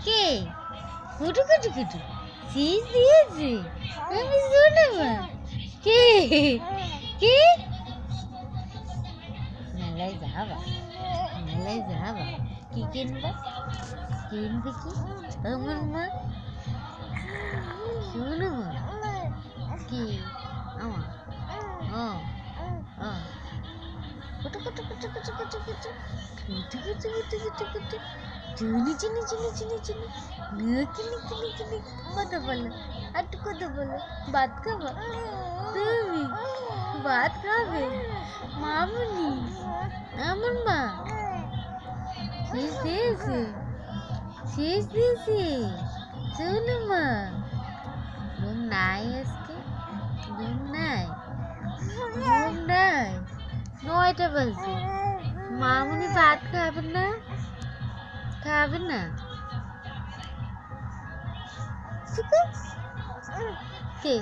কে কুটু কুটু কুটু শীষ দিয়েছে আমি শুনবো কে কে মেলায় যাবা কি কিনবা কিনবে কি আমার মা শুনবো কি আমার কুটু কুটু কুটু কুটু কুটু কুটু কুটু কুটু কুটু কুটু কুটু চুনি চুনি চুনি চুনি চুনি কিনি কিনি কিনি কথা বলো আর কথা বলো ভাত খাবা তুমি ভাত খাবে মামুনি আমার মা শেষ দিয়েছে শোনো মা ঘুম নাই আজকে ঘুম নাই 9টা বাজে মামুনি ভাত খাবেন না কে